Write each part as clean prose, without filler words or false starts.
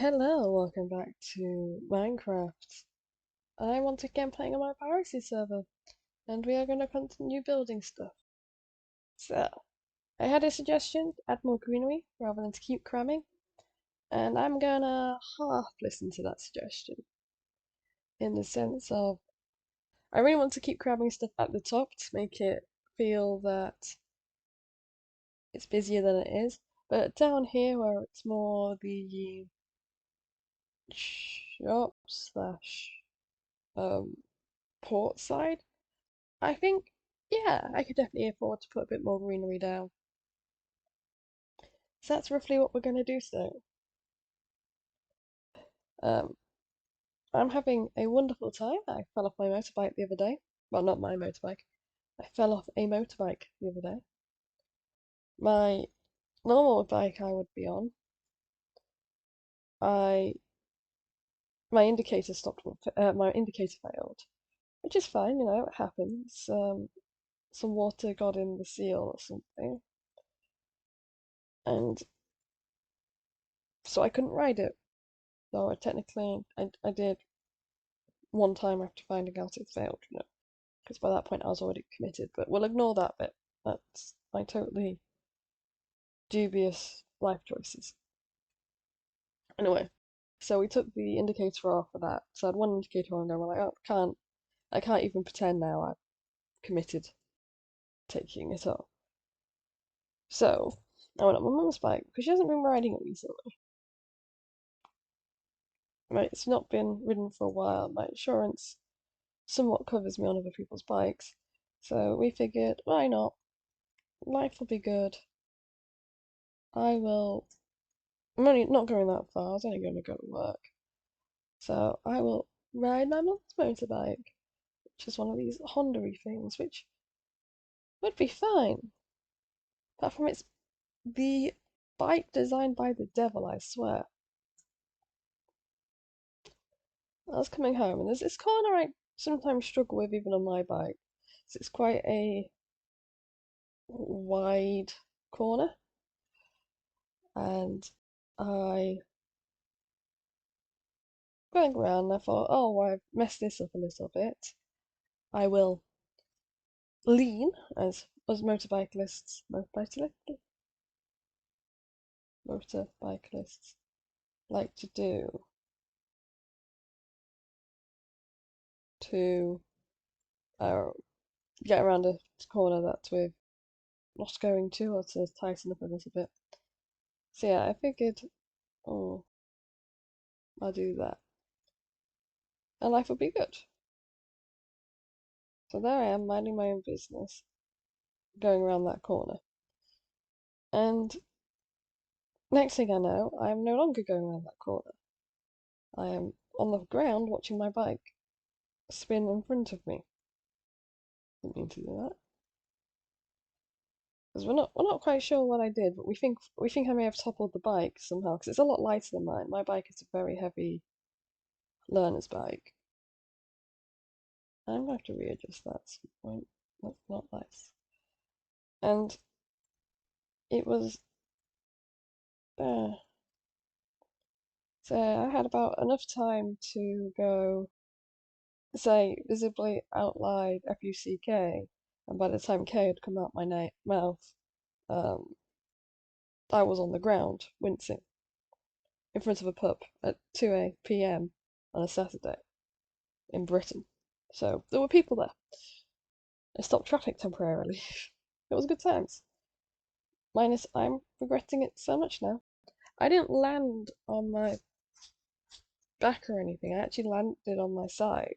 Hello, welcome back to Minecraft. I'm once again playing on my Piracy server, and we are going to continue building stuff. So, I had a suggestion to add more greenery rather than to keep cramming, and I'm gonna half listen to that suggestion. In the sense of, I really want to keep cramming stuff at the top to make it feel that it's busier than it is, but down here where it's more the shop slash port side, I think, yeah, I could definitely afford to put a bit more greenery down. So that's roughly what we're going to do today. Um, I'm having a wonderful time. I fell off my motorbike the other day. Well, not my motorbike. I fell off a motorbike the other day. My normal bike I would be on, I my indicator stopped. My indicator failed, which is fine. It happens. Some water got in the seal or something, and so I couldn't ride it. So I did one time after finding out it failed, because by that point I was already committed. But we'll ignore that bit. That's my totally dubious life choices. Anyway, so we took the indicator off of that. So I had one indicator on, and we're like, oh, I can't even pretend now I've committed taking it off. So I went on my mum's bike because she hasn't been riding it recently. Right, it's not been ridden for a while. My insurance somewhat covers me on other people's bikes, so we figured, why not? Life will be good. I will. I'm only not going that far. I was only going to go to work. So I will ride my mum's motorbike, which is one of these Honda-y things, which would be fine. Apart from it's the bike designed by the devil, I swear. I was coming home, and there's this corner I sometimes struggle with even on my bike. So it's quite a wide corner, and I going around, and I thought, oh, well, I've messed this up a little bit. I will lean, as us motorbike lists like to do, to uh, get around a corner that we're not going to, or to tighten up a little bit. So yeah, I figured, oh, I'll do that, and life will be good. So there I am, minding my own business, going around that corner, and next thing I know, I am no longer going around that corner. I am on the ground watching my bike spin in front of me. Didn't mean to do that. Because we're not quite sure what I did, but we think I may have toppled the bike somehow, because it's a lot lighter than mine. My bike is a very heavy learner's bike. I'm going to have to readjust that at some point. That's not nice. And it was so I had about enough time to go say visibly out loud FUCK, and by the time K had come out my mouth, um, I was on the ground wincing in front of a pub at 2 p.m. on a Saturday in Britain. So there were people there. I stopped traffic temporarily. It was good times. Minus, I'm regretting it so much now. I didn't land on my back or anything. I actually landed on my side.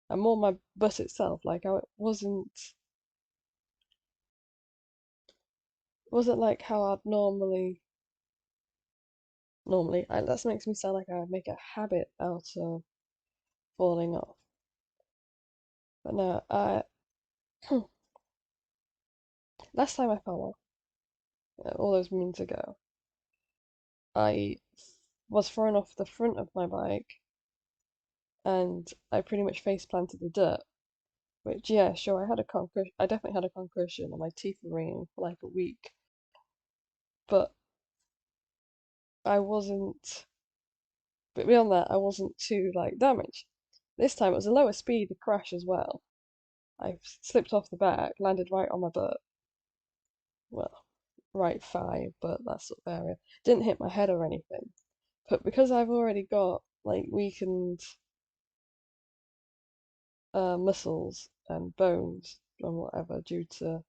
And more my butt itself. Like I wasn't like how I'd normally. That makes me sound like I would make a habit out of falling off. But no, last time I fell off, all those moons ago, I was thrown off the front of my bike, and I pretty much face planted the dirt. Which, yeah, sure, I had a concussion. I definitely had a concussion, and my teeth were ringing for like a week. But I wasn't. But beyond that, I wasn't too like damaged. This time it was a lower speed crash as well. I slipped off the back, landed right on my butt. Well, right thigh, but that sort of area. Didn't hit my head or anything. But because I've already got like weakened muscles and bones and whatever due to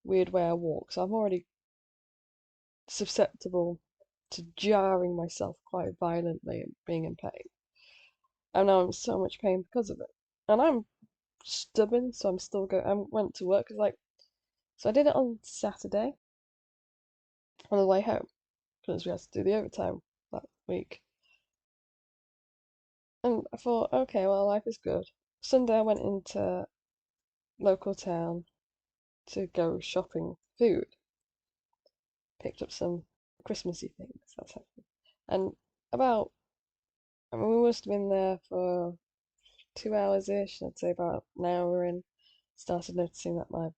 weird way I walk, so I'm already susceptible to jarring myself quite violently and being in pain. And now I'm in so much pain because of it. And I'm stubborn, so I'm still going. I went to work because so I did it on Saturday on the way home because we had to do the overtime that week. And I thought, okay, well, life is good. Sunday I went into local town to go shopping food. Picked up some Christmassy things. That's happening. And about, I mean, we must have been there for 2 hours ish. I'd say about an hour in. Started noticing that my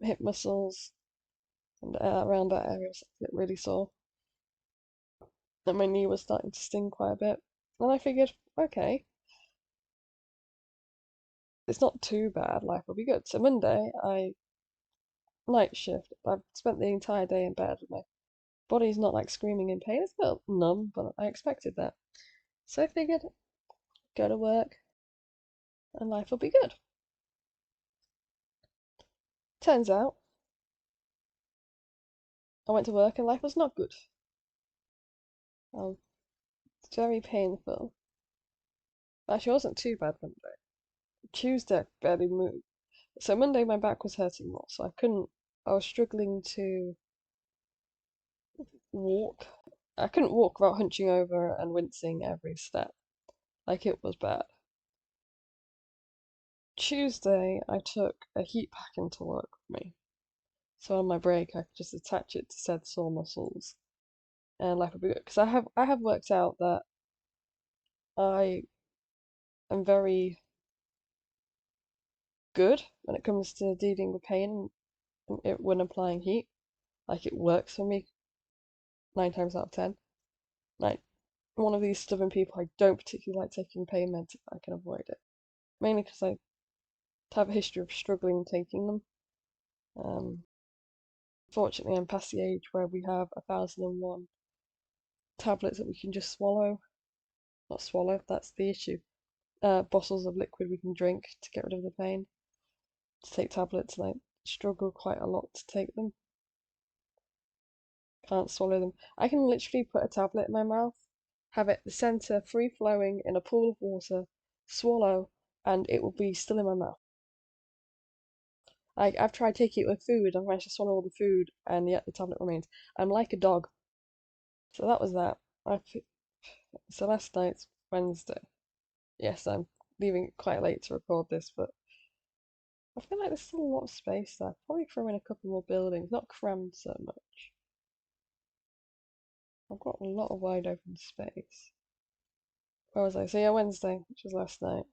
hip muscles and around that area was really sore, and my knee was starting to sting quite a bit. And I figured, okay, it's not too bad. Life will be good. So Monday, I night shift. I've spent the entire day in bed. My body's not like screaming in pain. It's a bit numb, but I expected that. So I figured, go to work, and life will be good. Turns out, I went to work and life was not good. It's very painful. Actually, it wasn't too bad Monday. Tuesday, I barely moved. So Monday, my back was hurting more, so I couldn't. I was struggling to walk. I couldn't walk without hunching over and wincing every step. Like it was bad. Tuesday, I took a heat pack into work with me. So on my break, I could just attach it to said sore muscles, and life would be good. Because I have worked out that I am very good when it comes to dealing with pain when applying heat. Like it works for me 9 times out of 10. Like one of these stubborn people, I don't particularly like taking pain meds if I can avoid it. Mainly because I have a history of struggling taking them. Um, Fortunately, I'm past the age where we have 1001 tablets that we can just swallow. Not swallow, that's the issue. Bottles of liquid we can drink to get rid of the pain. To take tablets, and I struggle quite a lot to take them. Can't swallow them. I can literally put a tablet in my mouth, have it the center free flowing in a pool of water, swallow, and it will be still in my mouth. I've tried taking it with food, I've managed to swallow all the food, and yet the tablet remains. I'm like a dog. So that was that. So last night's Wednesday. Yes, I'm leaving it quite late to record this, but I feel like there's still a lot of space there. Probably throw in a couple more buildings, not crammed so much. I've got a lot of wide open space. Where was I? So yeah, Wednesday, which was last night.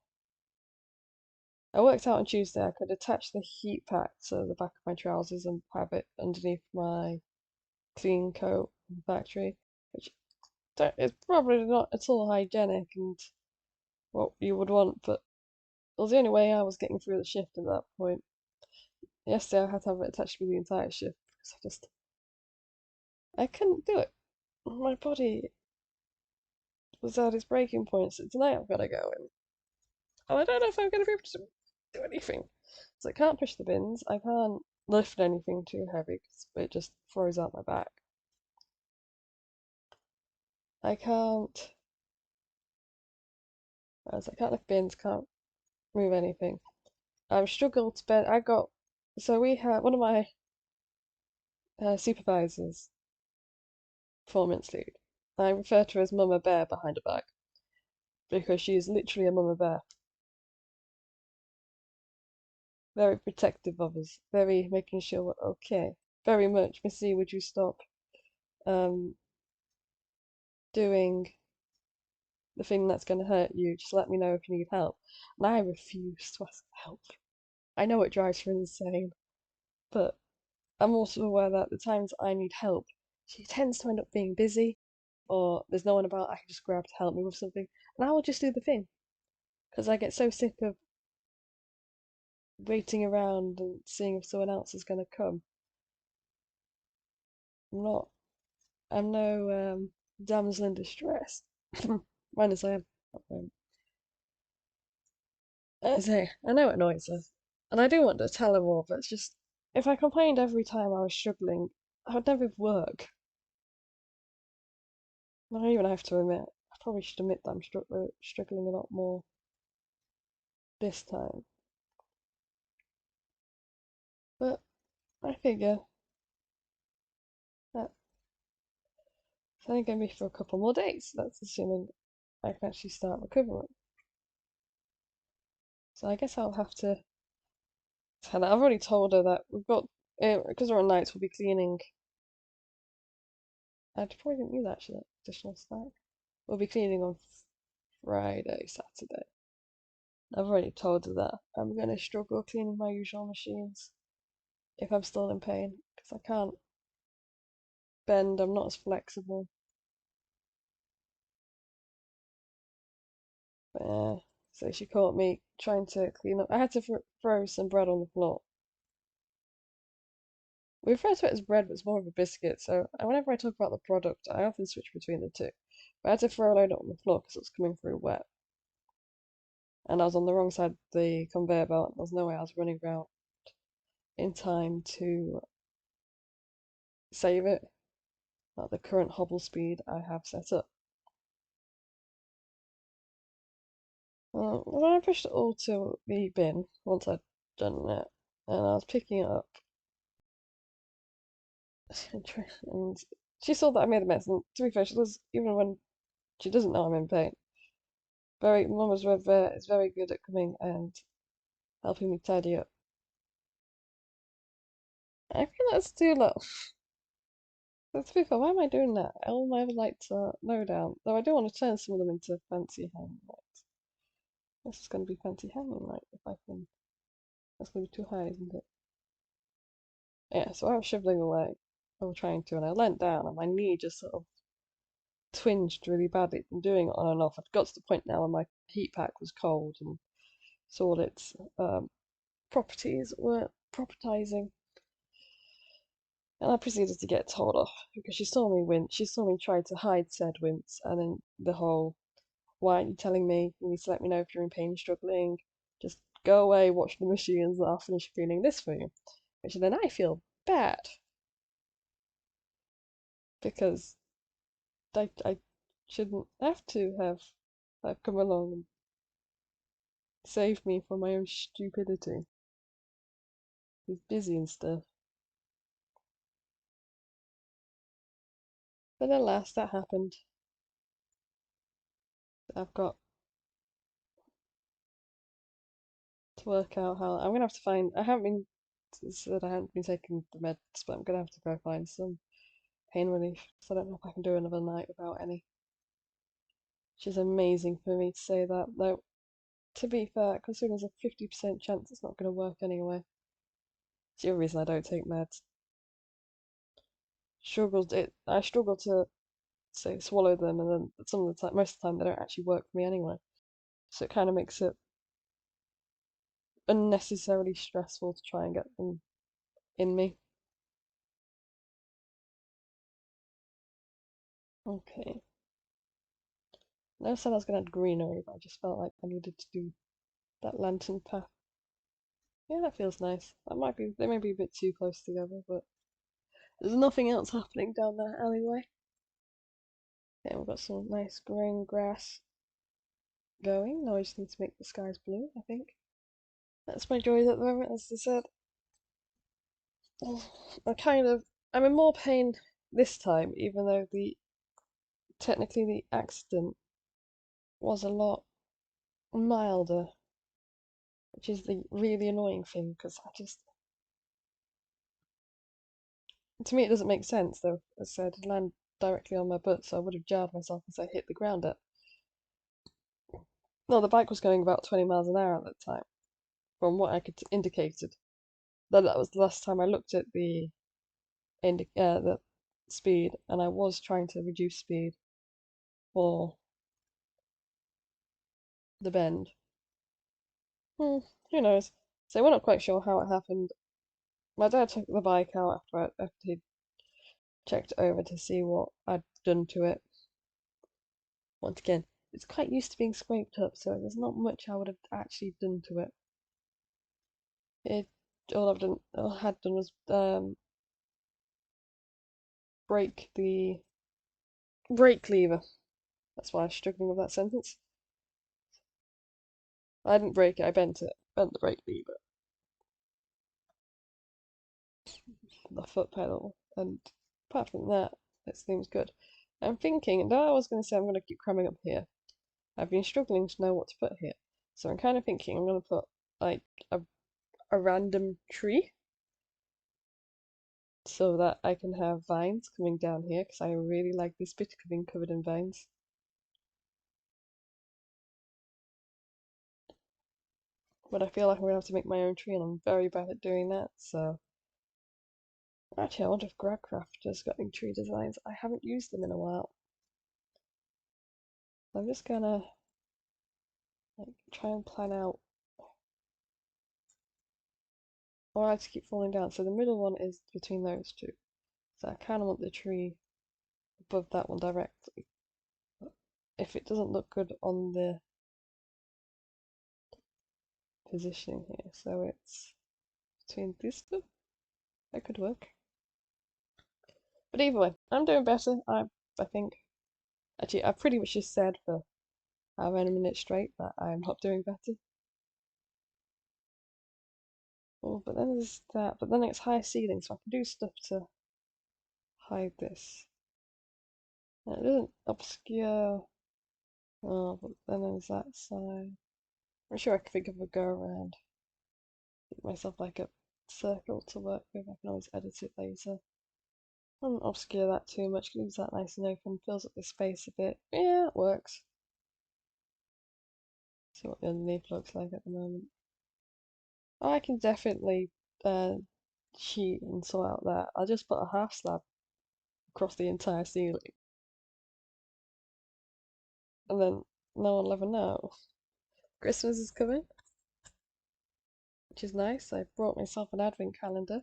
I worked out on Tuesday I could attach the heat pack to the back of my trousers and have it underneath my clean coat from the factory, which is probably not at all hygienic and what you would want, but it was the only way I was getting through the shift at that point. Yesterday I had to have it attached to me the entire shift because I couldn't do it. My body was at its breaking point, so tonight I've got to go in. And I don't know if I'm going to be able to do anything. So I can't push the bins, I can't lift anything too heavy because it just throws out my back. I can't, as I can't lift bins, can't move anything. I've struggled to bend. So we had one of my supervisors, performance lead. I refer to her as Mama Bear behind her back because she is literally a Mama Bear. Very protective of us, very making sure we're okay. Very much, Missy, would you stop um, doing the thing that's going to hurt you? Just let me know if you need help. And I refuse to ask for help. I know it drives her insane, but I'm also aware that the times I need help, she tends to end up being busy, or there's no one about I can just grab to help me with something, and I will just do the thing because I get so sick of waiting around and seeing if someone else is going to come. I'm not. I'm no damsel in distress. Minus I am. I say, I know it annoys her, and I do want to tell her more, but it's just if I complained every time I was struggling, I would never work. And I even have to admit, I probably should admit that I'm struggling a lot more this time. But I figure that it's only going to be for a couple more days. That's assuming I can actually start recovering. So I guess I'll have to tell her. I've already told her that we've got, because we're on nights, we'll be cleaning. I probably didn't use actually that additional snack. We'll be cleaning on Friday, Saturday. I've already told her that I'm going to struggle cleaning my usual machines if I'm still in pain because I can't bend, I'm not as flexible. But yeah, so she caught me trying to clean up. I had to throw some bread on the floor. We refer to it as bread, but it's more of a biscuit. So whenever I talk about the product, I often switch between the two. But I had to throw a load on the floor because it was coming through wet. And I was on the wrong side of the conveyor belt. There was no way I was running around in time to save it at the current hobble speed I have set up. When I pushed it all to the bin, once I'd done it, and I was picking it up, and she saw that I made a mess, and to be fair, she does, even when she doesn't know I'm in pain. Mum is very good at coming and helping me tidy up. I feel that's too low. But to be fair, why am I doing that? All my other lights are low down, though I do want to turn some of them into fancy hanging lights. This is going to be fancy hanging light if I can. That's going to be too high, isn't it? Yeah, so I was shoveling away. I was trying to, and I leant down, and my knee just sort of twinged really badly from doing it on and off. I'd got to the point now where my heat pack was cold, and so all its properties were propertizing. And I proceeded to get told off because she saw me wince. She saw me try to hide said wince, and then the whole, "Why aren't you telling me? You need to let me know if you're in pain, struggling. Just go away, watch the machines, and I'll finish cleaning this for you." Which then I feel bad because I shouldn't have to have come along and saved me from my own stupidity. He's busy and stuff. But alas, that happened. I've got to work out how I'm gonna have to find. I haven't been said I haven't been taking the meds, but I'm gonna have to go find some pain relief. So I don't know if I can do another night without any. Which is amazing for me to say that, though. To be fair, considering there's a 50% chance it's not gonna work anyway. It's the other reason I don't take meds. I struggle to say swallow them, and then some of the time, most of the time, they don't actually work for me anyway. So it kind of makes it unnecessarily stressful to try and get them in me. Okay. I never said I was going to add greenery, but I just felt like I needed to do that lantern path. Yeah, that feels nice. They may be a bit too close together, but there's nothing else happening down that alleyway. Yeah, we've got some nice green grass going. Now I just need to make the skies blue, I think. That's my joy at the moment, as I said. I'm in more pain this time, even though technically the accident was a lot milder, which is the really annoying thing because to me it doesn't make sense though. As I said, it landed directly on my butt, so I would have jarred myself as I hit the ground. No, the bike was going about 20 miles an hour at that time, from what I could indicated. That was the last time I looked at the speed, and I was trying to reduce speed for the bend. Hmm, who knows? So we're not quite sure how it happened. My dad took the bike out after he checked it over to see what I'd done to it. Once again, it's quite used to being scraped up, so there's not much I would have actually done to it. It all I had done was break the brake lever. That's why I was struggling with that sentence. I didn't break it, I bent it. Bent the brake lever, the foot pedal, and apart from that, it seems good. I'm thinking, and I was going to say I'm going to keep cramming up here. I've been struggling to know what to put here. So I'm kind of thinking I'm going to put like a, a random tree so that I can have vines coming down here because I really like this bit being covered in vines. But I feel like I'm going to have to make my own tree and I'm very bad at doing that. So actually I wonder if Grabcraft has got any tree designs. I haven't used them in a while. I'm just gonna like try and plan out. Or I just keep falling down. So the middle one is between those two. So I kind of want the tree above that one directly. But if it doesn't look good on the positioning here, so it's between these two, that could work. But either way, I'm doing better. I think. Actually, I pretty much just said for however many minutes straight that I'm not doing better. Oh, but then there's that. But then it's high ceiling, so I can do stuff to hide this. And it doesn't obscure. Oh, but then there's that side. I'm sure I can think of a go around. Give myself like a circle to work with. I can always edit it later. I don't obscure that too much. Leaves that nice and open. Fills up the space a bit. Yeah, it works. See what the underneath looks like at the moment. Oh, I can definitely cheat and sort out that. I'll just put a half slab across the entire ceiling, and then no one will ever know. Christmas is coming, which is nice. I brought myself an advent calendar.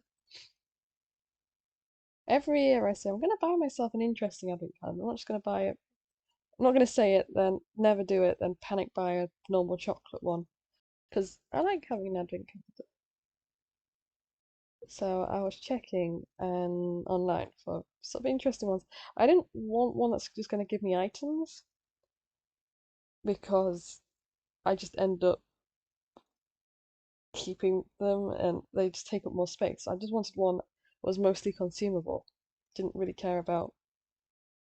Every year I say I'm going to buy myself an interesting advent calendar. I'm not just going to buy it. I'm not going to say it, then never do it, then panic buy a normal chocolate one. Because I like having an advent calendar. So I was checking online for sort of interesting ones. I didn't want one that's just going to give me items because I just end up keeping them and they just take up more space. I just wanted one that was mostly consumable. Didn't really care about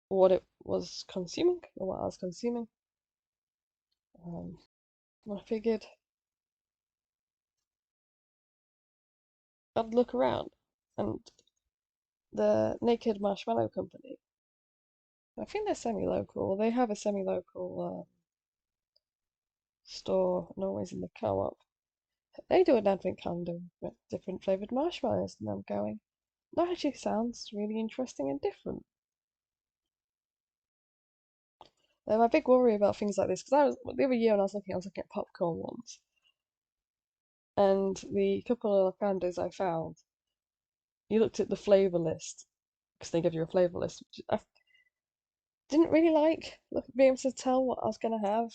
what it was consuming or what I was consuming. Um, I figured I'd look around, and the Naked Marshmallow Company, I think they're semi-local. They have a semi-local store, and always in the co-op. They do an advent calendar with different flavored marshmallows, and I'm going, that actually sounds really interesting and different. My big worry about things like this, because the other year when I was looking at popcorn ones, and the couple of calendars I found, you looked at the flavor list because they give you a flavor list, which I didn't really like. Being able to tell what I was gonna have,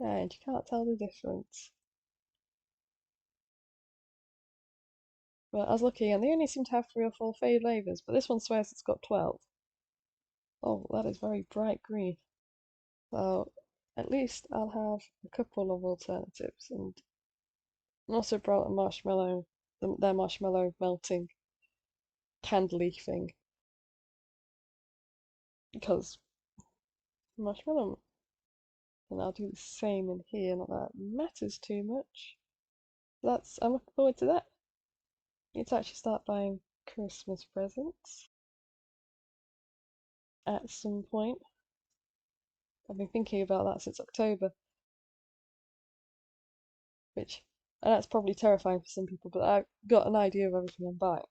and you can't tell the difference. But I was looking, and they only seem to have 3 or 4 flavors, but this one swears it's got 12. Oh, that is very bright green. So at least I'll have a couple of alternatives, and also brought a marshmallow, their marshmallow melting candly thing because marshmallow, and I'll do the same in here. Not that it matters too much. I'm looking forward to that. Need to actually start buying Christmas presents at some point. I've been thinking about that since October, which and that's probably terrifying for some people, but I've got an idea of everything I'm buying.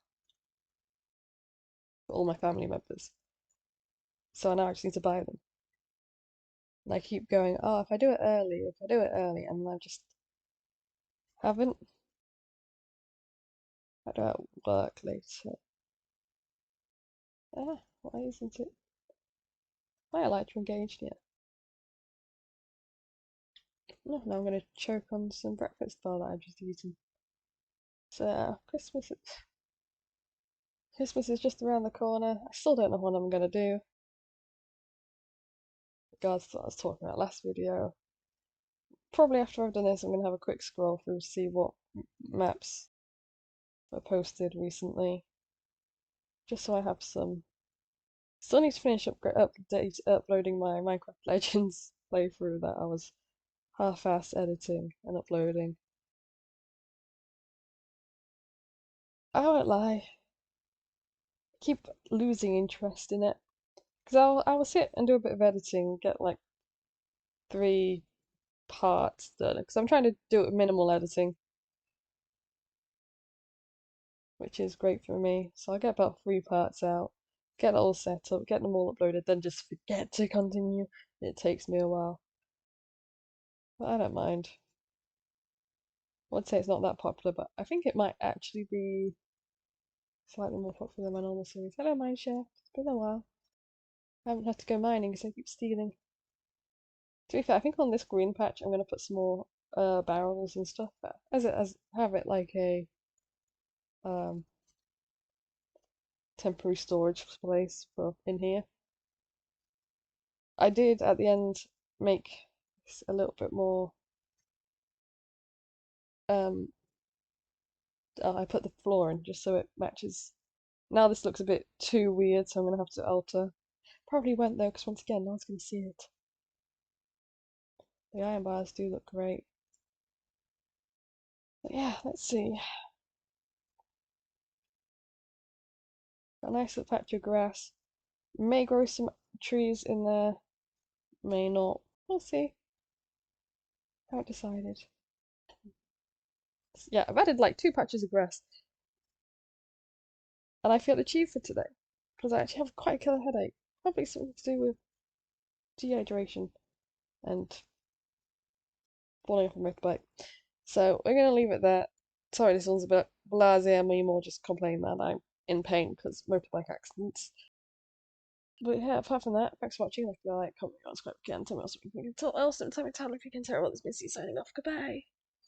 for all my family members. So now I just need to buy them. And I keep going, oh, if I do it early, if I do it early, and I just haven't. I do it at work later. Ah, why isn't it? Why I like to engage here? No, now I'm going to choke on some breakfast bar that I've just eaten. So, Christmas is just around the corner. I still don't know what I'm going to do. Regards to what I was talking about last video. Probably after I've done this, I'm going to have a quick scroll through to see what maps were posted recently. Just so I have some. Still need to finish uploading my Minecraft Legends playthrough that I was half-ass editing and uploading. I won't lie, I keep losing interest in it. Because I will sit and do a bit of editing, get like 3 parts done. Because I'm trying to do it with minimal editing, which is great for me. So I get about 3 parts out, get it all set up, get them all uploaded, then just forget to continue. It takes me a while. But I don't mind. I would say it's not that popular, but I think it might actually be slightly more popular than my normal series. Hello, Mineshaft. It's been a while. I haven't had to go mining because I keep stealing. To be fair, I think on this green patch I'm gonna put some more barrels and stuff as have it like a um temporary storage place for in here. I did at the end make this a little bit more um I put the floor in just so it matches. Now this looks a bit too weird, so I'm gonna have to alter. Probably won't though, because once again no one's gonna see it. The iron bars do look great. But yeah, let's see. A nice little patch of grass. May grow some trees in there, may not. We'll see. Haven't decided. Yeah, I've added like 2 patches of grass, and I feel achieved for today because I actually have quite a killer headache. Probably something to do with dehydration and falling off a motorbike. So we're gonna leave it there. Sorry, this one's a bit blasé. Me more just complaining that I'm in pain because motorbike accidents. But yeah, apart from that, thanks for watching. Like, comment, subscribe again. Tell me else what you think. Until else, time and time, if you can tell what this been signing off. Goodbye.